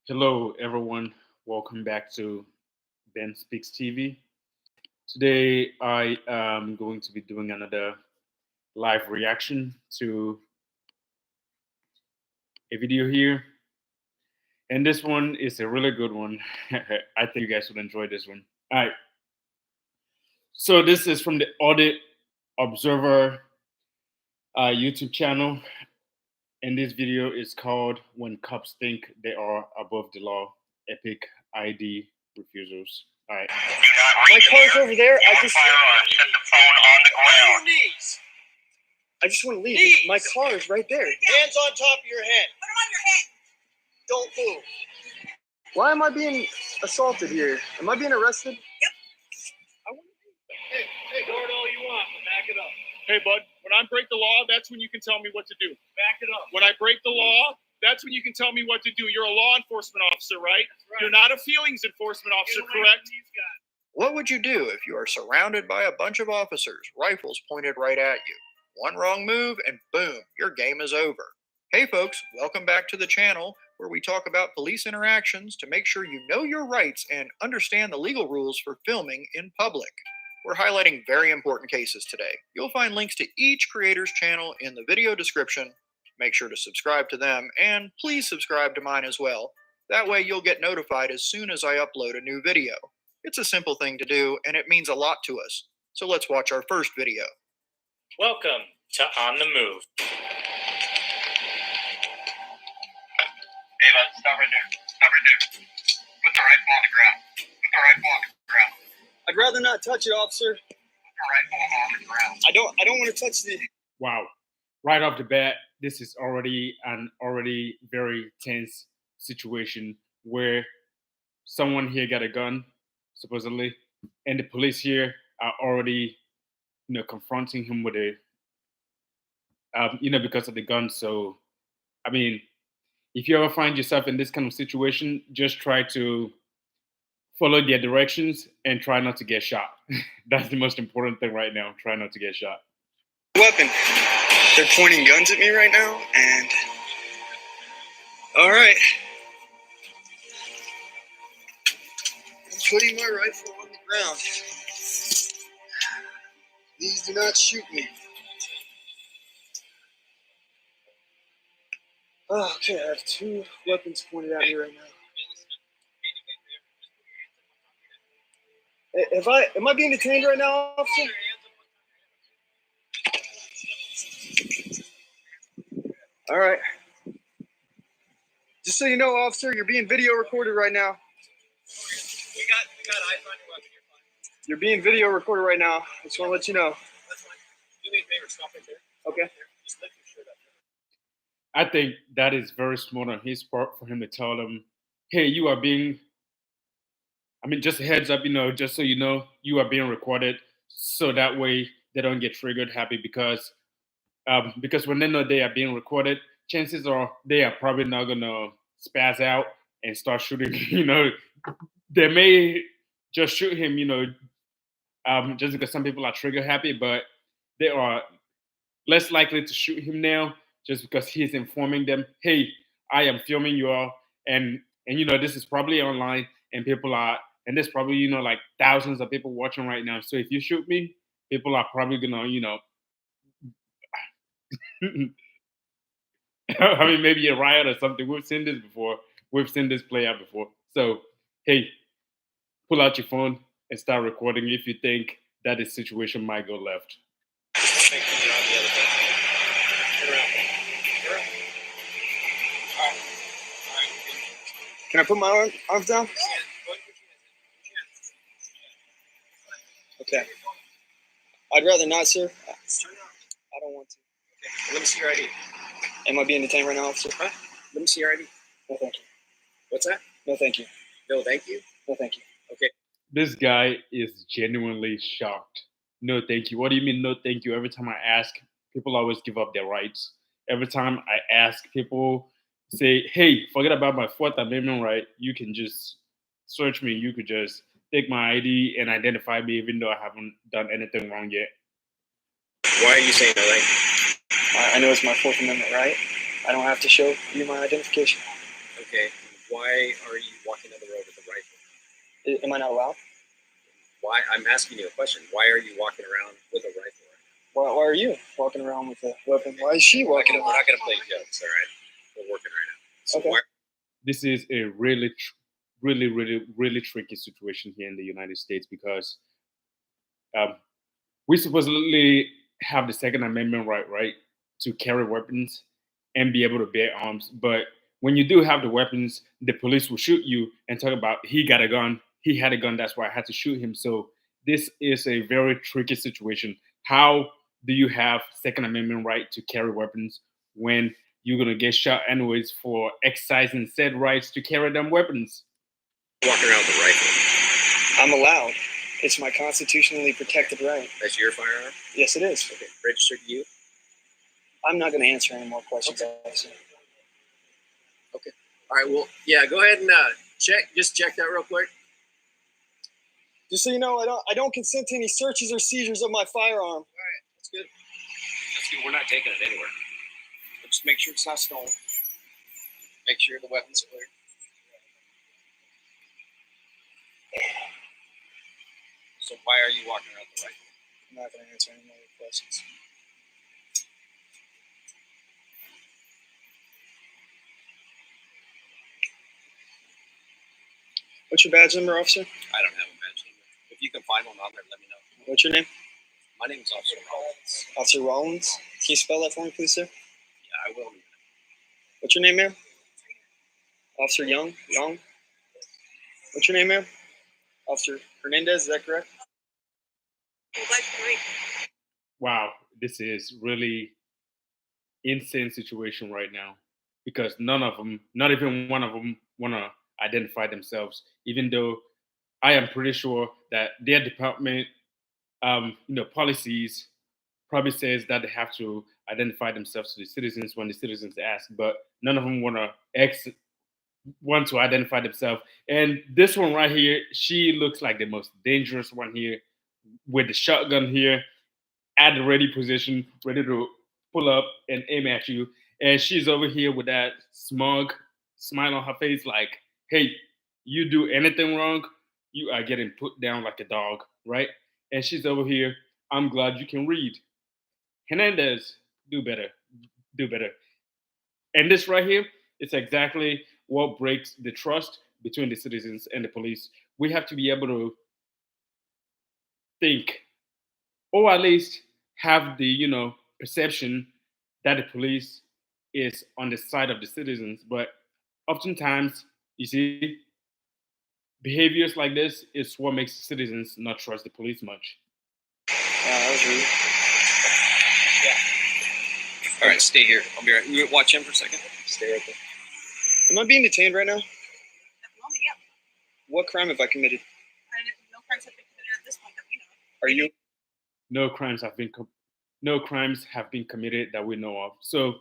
Hello, everyone. Welcome back to Ben Speaks TV. Today, I am going to be doing another live reaction to a video here. And this one is a really good one. I think you guys will enjoy this one. All right. So, this is from the Audit Observer YouTube channel. And this video is called When Cops Think They Are Above the Law Epic ID Refusals. All right. My car's over there. I just set the phone on the ground. I just want to leave. Knees. My car is right there. Hands on top of your head. Put them on your head. Don't move. Why am I being assaulted here? Am I being arrested? Yep. Hey, guard all you want, but back it up. Hey, bud, when I break the law, that's when you can tell me what to do. Back it up. When I break the law, that's when you can tell me what to do. You're a law enforcement officer, right? Right. You're not a feelings enforcement officer, correct? What would you do if you are surrounded by a bunch of officers, rifles pointed right at you? One wrong move and boom, your game is over. Hey folks, welcome back to the channel where we talk about police interactions to make sure you know your rights and understand the legal rules for filming in public. We're highlighting very important cases today. You'll find links to each creator's channel in the video description. Make sure to subscribe to them and please subscribe to mine as well. That way you'll get notified as soon as I upload a new video. It's a simple thing to do and it means a lot to us. So let's watch our first video. Welcome to On the Move. Hey, bud, stop right there. Stop right there. Put the rifle on the ground. Put the rifle on the ground. I'd rather not touch it, officer. Put the rifle on the ground. I don't want to touch the. Wow. Right off the bat, this is already an very tense situation where someone here got a gun, supposedly, and the police here are already, confronting him with a, because of the gun. So, I mean, if you ever find yourself in this kind of situation, just try to follow their directions and try not to get shot. That's the most important thing right now. Try not to get shot. Weapon. They're pointing guns at me right now, and all right. I'm putting my rifle on the ground. Please do not shoot me. Oh, okay, I have two weapons pointed at me right now. Am I being detained right now, officer? All right. Just so you know, officer, you're being video recorded right now. We got eyes on your weapon. You're fine. You're being video recorded right now. I just want to let you know. That's fine. Do me a favor. Stop right there. Okay. Just lift your shirt up. I think that is very smart on his part for him to tell them, hey, you are being, just a heads up, just so you know, you are being recorded. So that way they don't get triggered happy because when they know they are being recorded, chances are they are probably not going to spaz out and start shooting. They may just shoot him, just because some people are trigger happy, but they are less likely to shoot him now just because he's informing them, hey, I am filming you all, and this is probably online, and people are, and there's probably like thousands of people watching right now. So if you shoot me, people are probably gonna maybe a riot or something. We've seen this before. We've seen this play out before. So hey, pull out your phone and start recording if you think that this situation might go left. Can I put my arms down? Okay. I'd rather not, sir. I don't want to. Okay. Let me see your ID. Am I being detained right now, officer? Huh? Let me see your ID. No, thank you. What's that? No, thank you. No, thank you. No, thank you. Okay. This guy is genuinely shocked. No, thank you. What do you mean, no, thank you? Every time I ask, people always give up their rights. Every time I ask, people say, hey, forget about my Fourth Amendment right. You can just search me. You could just take my ID and identify me even though I haven't done anything wrong yet. Why are you saying that, right? I know it's my Fourth Amendment right. I don't have to show you my identification. Okay. Why are you walking down the road with a rifle? Am I not allowed? Why? I'm asking you a question. Why are you walking around with a rifle? Why are you walking around with a weapon? Why is she walking We're around? not gonna play jokes, all right? We're working right now. So Okay. why? This is a really tricky situation here in the United States because um, we supposedly have the Second Amendment right to carry weapons and be able to bear arms. But when you do have the weapons, the police will shoot you and talk about he got a gun, he had a gun, that's why I had to shoot him. So this is a very tricky situation. How do you have Second Amendment right to carry weapons when you're gonna get shot anyways for exercising said rights to carry them weapons? Walking around with a rifle. I'm allowed. It's my constitutionally protected right. That's your firearm? Yes, it is. Okay. Registered to you? I'm not going to answer any more questions. Okay. All right. Well, yeah. Go ahead and Just check that real quick. Just so you know, I don't consent to any searches or seizures of my firearm. All right. That's good. That's good. We're not taking it anywhere. But just make sure it's not stolen. Make sure the weapon's clear. So why are you walking around with the rifle? I'm not going to answer any more questions. What's your badge number, officer? I don't have a badge number. If you can find one on there, let me know. What's your name? My name is Officer Rollins. Officer Rollins. Can you spell that for me, please, sir? Yeah, I will. What's your name, ma'am? Officer Young? What's your name, ma'am? Officer Hernandez, is that correct? Wow, this is really insane situation right now because none of them, not even one of them, want to identify themselves. Even though I am pretty sure that their department, policies probably says that they have to identify themselves to the citizens when the citizens ask, but none of them want to identify themselves. And this one right here, she looks like the most dangerous one here with the shotgun here at the ready position, ready to pull up and aim at you. And she's over here with that smug smile on her face, like, hey, you do anything wrong, you are getting put down like a dog, right? And she's over here, I'm glad you can read. Hernandez, do better, do better. And this right here, it's exactly what breaks the trust between the citizens and the police. We have to be able to think, or at least have the perception that the police is on the side of the citizens. But oftentimes, you see, behaviors like this is what makes citizens not trust the police much. That was rude. Yeah. All right, stay here. I'll be right. You watch him for a second. Stay right there. Am I being detained right now? At the moment, yeah. What crime have I committed? No crimes have been committed at this point that we know of. Are you? No crimes have been committed that we know of. So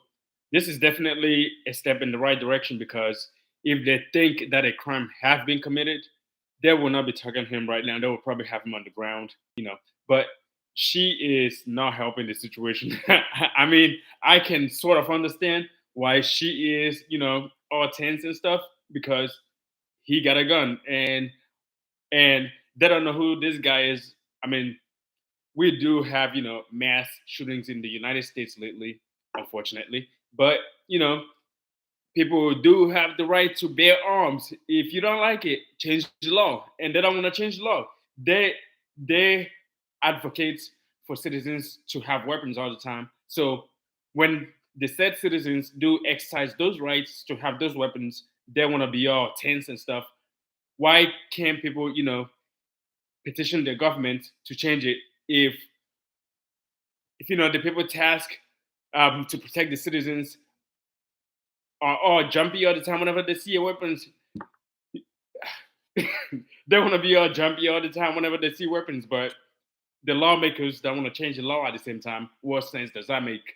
this is definitely a step in the right direction because if they think that a crime has been committed, they will not be targeting him right now. They will probably have him on the ground. But she is not helping the situation. I mean, I can sort of understand why she is, all tense and stuff because he got a gun and they don't know who this guy is. I mean, we do have mass shootings in the United States lately, unfortunately, but people do have the right to bear arms. If you don't like it, change the law, and they don't want to change the law. They advocate for citizens to have weapons all the time. So when the said citizens do exercise those rights to have those weapons, they want to be all tense and stuff. Why can't people petition the government to change it if the people tasked to protect the citizens are all jumpy all the time whenever they see weapons? They want to be all jumpy all the time whenever they see weapons, but the lawmakers don't want to change the law at the same time. What sense does that make?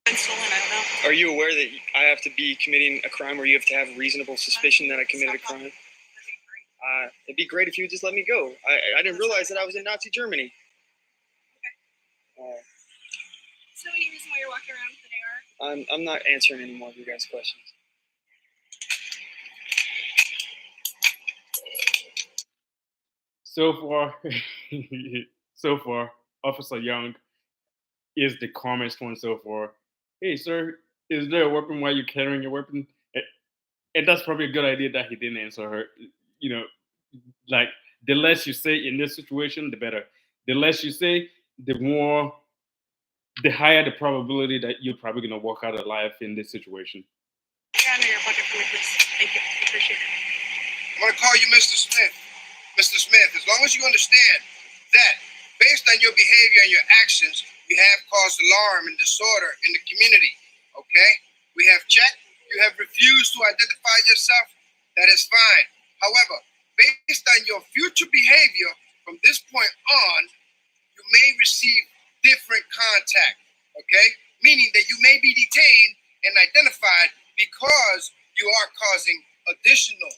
Stolen, I don't know. Are you aware that I have to be committing a crime where you have to have reasonable suspicion that I committed a crime? It'd be great if you would just let me go. I didn't realize that I was in Nazi Germany. So any reason why you're walking around with an AR? I'm not answering any more of you guys' questions. So far, so far, Officer Young is the calmest one so far. Hey, sir, is there a weapon while you're carrying your weapon? And that's probably a good idea that he didn't answer her. You know, like the less you say in this situation, the better. The less you say, the higher the probability that you're probably gonna walk out alive in this situation. Yeah, I know your bucket for me, please. Thank you. Appreciate it. I'm gonna call you Mr. Smith. Mr. Smith, as long as you understand that based on your behavior and your actions, you have caused alarm and disorder in the community. Okay? We have checked. You have refused to identify yourself. That is fine. However, based on your future behavior from this point on, you may receive different contact. Okay? Meaning that you may be detained and identified because you are causing additional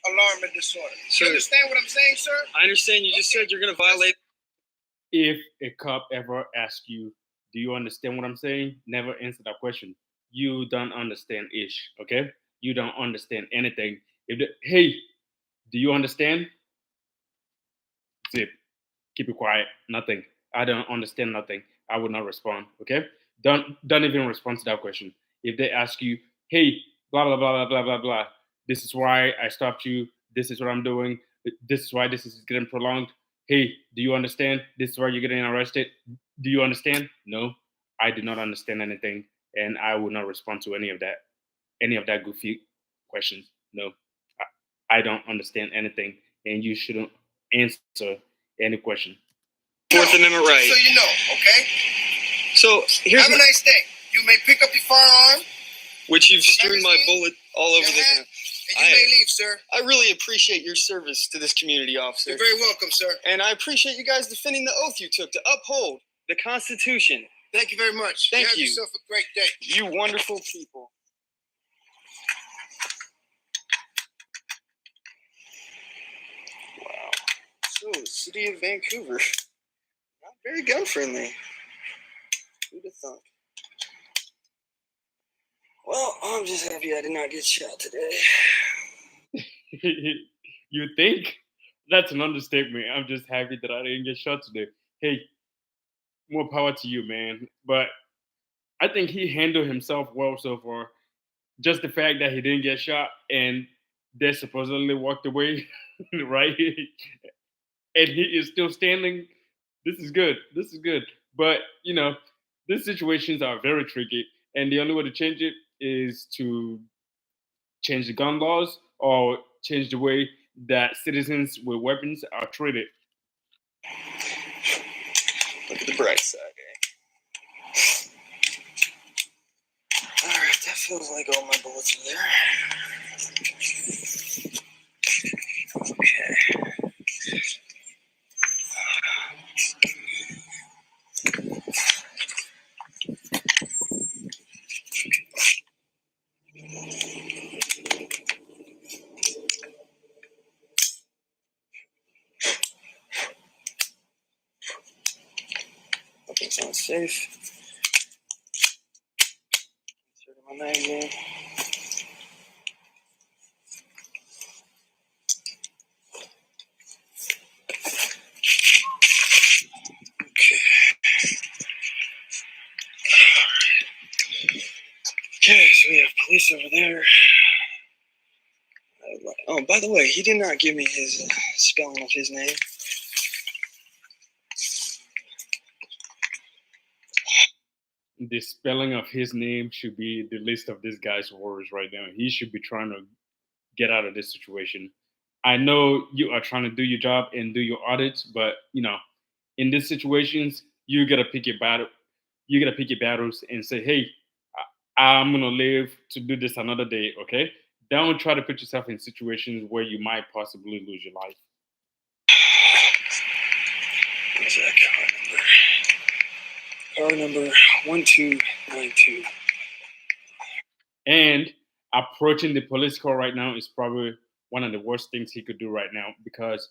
alarm and disorder. Sir, You understand what I'm saying, sir? I understand you just said you're going to violate. If a cop ever asks you, "Do you understand what I'm saying?" Never answer that question. You don't understand ish, okay? You don't understand anything. Hey, do you understand? Zip. Keep it quiet. Nothing. I don't understand nothing. I would not respond. Okay? Don't even respond to that question. If they ask you, "Hey, blah blah blah blah blah blah blah. This is why I stopped you. This is what I'm doing. This is why this is getting prolonged. Hey, do you understand? This is why you're getting arrested. Do you understand?" No, I do not understand anything, and I will not respond to any of that goofy questions. No, I don't understand anything, and you shouldn't answer any question. Fourth Amendment right. So you know, okay? So here's Have a nice day. You may pick up your firearm, which you've strewn my bullet all over your the hat, ground. and you may leave, sir. I really appreciate your service to this community, officer. You're very welcome, sir. And I appreciate you guys defending the oath you took to uphold the Constitution. Thank you very much. Thank Have you. yourself a great day. You wonderful people. Wow. So, the city of Vancouver, not very gun friendly. Who'd have thought? Well, I'm just happy I did not get shot today. You think? That's an understatement. I'm just happy that I didn't get shot today. Hey, more power to you, man. But I think he handled himself well so far. Just the fact that he didn't get shot and they supposedly walked away, right? And he is still standing. This is good. This is good. But these situations are very tricky, and the only way to change it is to change the gun laws or change the way that citizens with weapons are treated. Look at the bright side, eh? Alright, that feels like all my bullets are there. Okay. Nothing sounds safe. Insert my magazine. Okay, so we have police over there. Oh, by the way, he did not give me his spelling of his name. The spelling of his name should be the list of this guy's words right now. He should be trying to get out of this situation. I know you are trying to do your job and do your audits, but in these situations, you gotta pick your battle. You gotta pick your battles and say, "Hey, I'm gonna live to do this another day." Okay, don't try to put yourself in situations where you might possibly lose your life. What's that car number? Car number 1292. And approaching the police car right now is probably one of the worst things he could do right now because,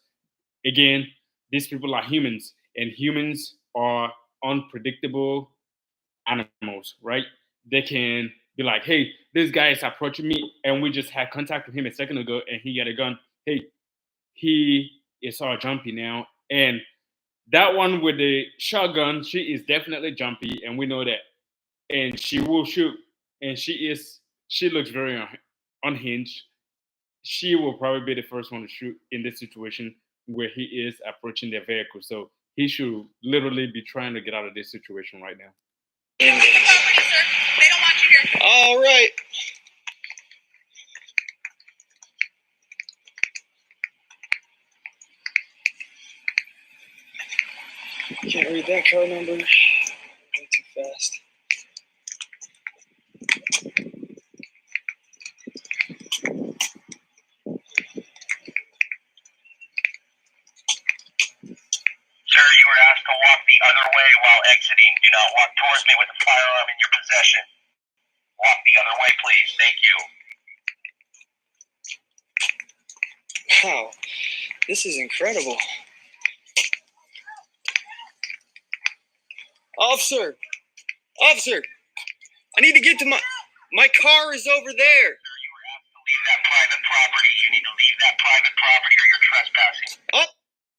again, these people are humans and humans are unpredictable animals, right? They can be like, "Hey, this guy is approaching me and we just had contact with him a second ago and he got a gun." Hey, he is all jumpy now. And that one with the shotgun, she is definitely jumpy, and we know that. And she will shoot, and she looks very unhinged. She will probably be the first one to shoot in this situation where he is approaching their vehicle. So he should literally be trying to get out of this situation right now. They don't want you here. All right. Can't read that car number. Way too fast. Sir, you were asked to walk the other way while exiting. Do not walk towards me with a firearm in your possession. Walk the other way, please. Thank you. Wow. This is incredible. Officer! Officer! I need to get to my car is over there. Sir, you were asked to leave that private property. You need to leave that private property or you're trespassing. Oh,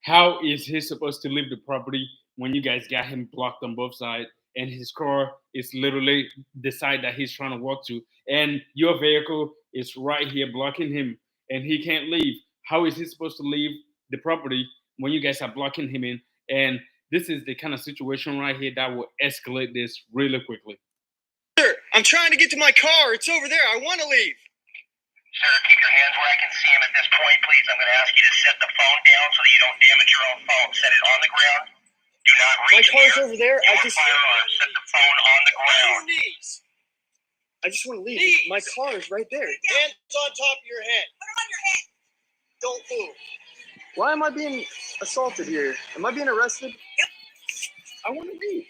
How is he supposed to leave the property when you guys got him blocked on both sides and his car is literally the side that he's trying to walk to, and your vehicle is right here blocking him and he can't leave? How is he supposed to leave the property when you guys are blocking him in? And this is the kind of situation right here that will escalate this really quickly. sir, I'm trying to get to my car. It's over there. I want to leave. Sir, keep your hands where I can see them at this point, please. I'm going to ask you to set the phone down so that you don't damage your own phone. Set it on the ground. Do not My reach car's near over there. I your just firearm. Set the phone on the ground. I just want to leave. Knees. My car is right there. Hands on top of your head. Put them on your head. Don't move. Why am I being assaulted here? Am I being arrested? Yep. I want to leave.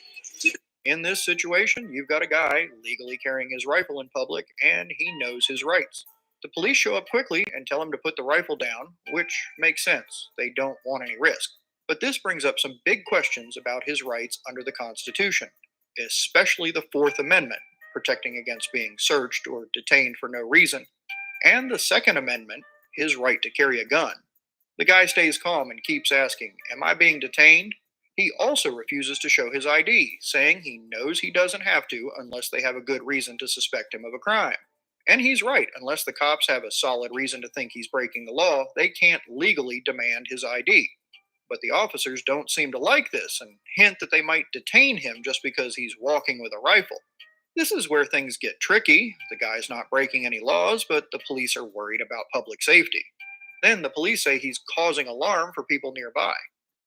In this situation, you've got a guy legally carrying his rifle in public, and he knows his rights. The police show up quickly and tell him to put the rifle down, which makes sense. They don't want any risk. But this brings up some big questions about his rights under the Constitution, especially the Fourth Amendment, protecting against being searched or detained for no reason, and the Second Amendment, his right to carry a gun. The guy stays calm and keeps asking, "Am I being detained?" He also refuses to show his ID, saying he knows he doesn't have to unless they have a good reason to suspect him of a crime. And he's right, unless the cops have a solid reason to think he's breaking the law, they can't legally demand his ID. But the officers don't seem to like this and hint that they might detain him just because he's walking with a rifle. This is where things get tricky. The guy's not breaking any laws, but the police are worried about public safety. Then the police say he's causing alarm for people nearby.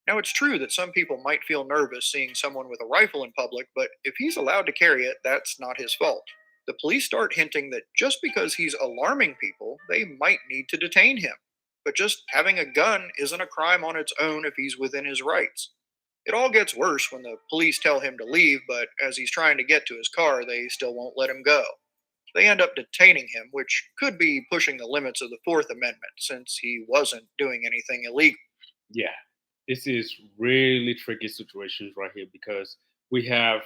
Now, it's true that some people might feel nervous seeing someone with a rifle in public, but if he's allowed to carry it, that's not his fault. The police start hinting that just because he's alarming people, they might need to detain him. But just having a gun isn't a crime on its own if he's within his rights. It all gets worse when the police tell him to leave, but as he's trying to get to his car, they still won't let him go. They end up detaining him, which could be pushing the limits of the Fourth Amendment, since he wasn't doing anything illegal. Yeah, this is really tricky situations right here because we have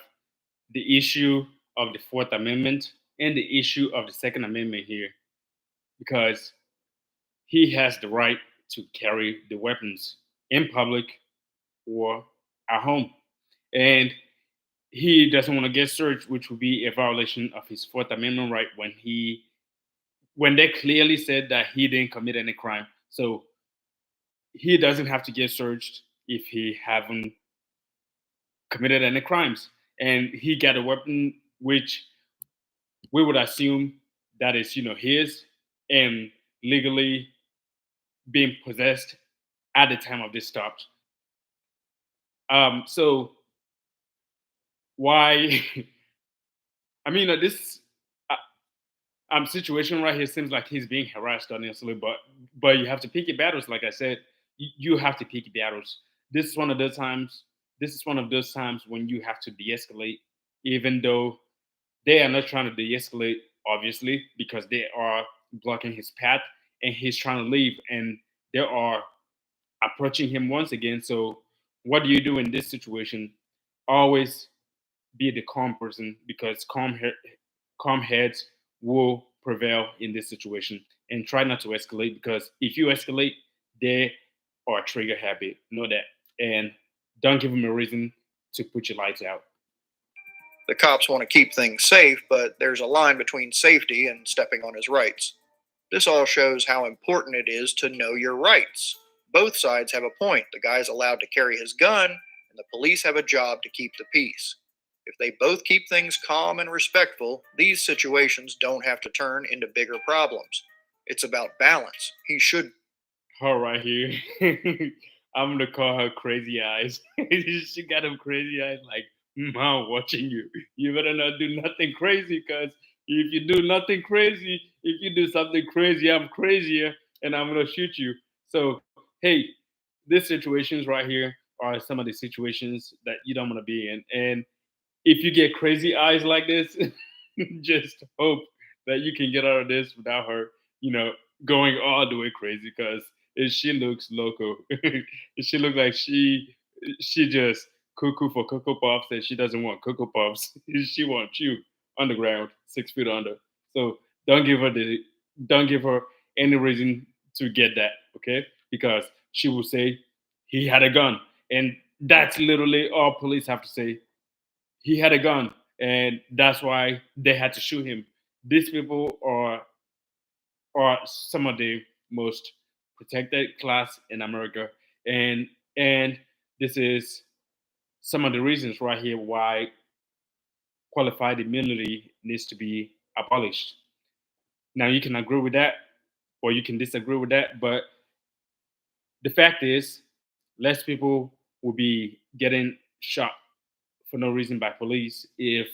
the issue of the Fourth Amendment and the issue of the Second Amendment here, because he has the right to carry the weapons in public or at home, and he doesn't want to get searched, which would be a violation of his Fourth Amendment right when they clearly said that he didn't commit any crime. So he doesn't have to get searched if he haven't committed any crimes. And he got a weapon which we would assume that is, his and legally being possessed at the time of this stop. So why? I mean, this situation right here seems like he's being harassed, honestly. But you have to pick your battles. Like I said, you have to pick your battles. This is one of those times. This is one of those times when you have to de-escalate, even though they are not trying to de-escalate, obviously, because they are blocking his path and he's trying to leave, and they are approaching him once again. So what do you do in this situation? Always be the calm person, because calm heads will prevail in this situation, and try not to escalate, because if you escalate, they or a trigger habit. Know that. And don't give them a reason to put your lights out. The cops want to keep things safe, but there's a line between safety and stepping on his rights. This all shows how important it is to know your rights. Both sides have a point. The guy's allowed to carry his gun, and the police have a job to keep the peace. If they both keep things calm and respectful, these situations don't have to turn into bigger problems. It's about balance. He should. Her right here. I'm gonna call her crazy eyes. She got them crazy eyes like, I'm watching you. You better not do nothing crazy, because if you do nothing crazy, if you do something crazy, I'm crazier and I'm gonna shoot you. So hey, these situations right here are some of the situations that you don't want to be in. And if you get crazy eyes like this, just hope that you can get out of this without her, going all the way crazy. Because she looks loco. She looks like she just cuckoo for Cocoa Puffs, and she doesn't want Cocoa Puffs. She wants you underground, 6 feet under. So don't give her any reason to get that, okay? Because she will say he had a gun, and that's literally all police have to say. He had a gun, and that's why they had to shoot him. These people are some of the most protected class in America, and this is some of the reasons right here why qualified immunity needs to be abolished. Now you can agree with that, or you can disagree with that, but the fact is, less people will be getting shot for no reason by police if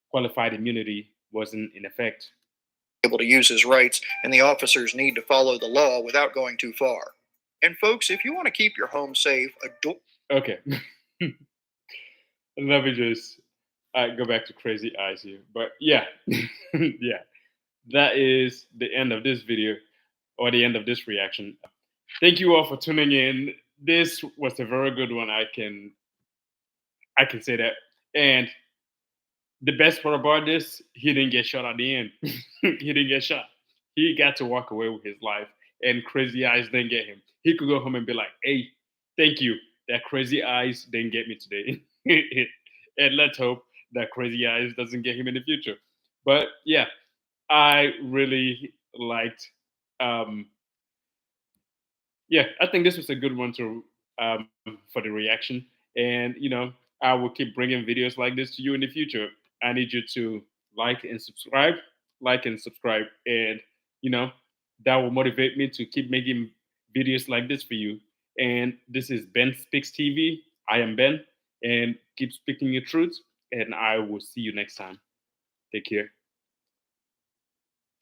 qualified immunity wasn't in effect. Able to use his rights, and the officers need to follow the law without going too far. And folks, if you want to keep your home safe, Okay. Let me just go back to crazy eyes here. But yeah, yeah, that is the end of this video, or the end of this reaction. Thank you all for tuning in. This was a very good one. I can say that. And the best part about this, he didn't get shot at the end. He didn't get shot. He got to walk away with his life, and crazy eyes didn't get him. He could go home and be like, "Hey, thank you. That crazy eyes didn't get me today." And let's hope that crazy eyes doesn't get him in the future. But yeah, I really liked. Yeah, I think this was a good one to for the reaction, and I will keep bringing videos like this to you in the future. I need you to like and subscribe, and you know that will motivate me to keep making videos like this for you. And this is Ben Speaks TV. I am Ben, and keep speaking your truth, and I will see you next time. Take care.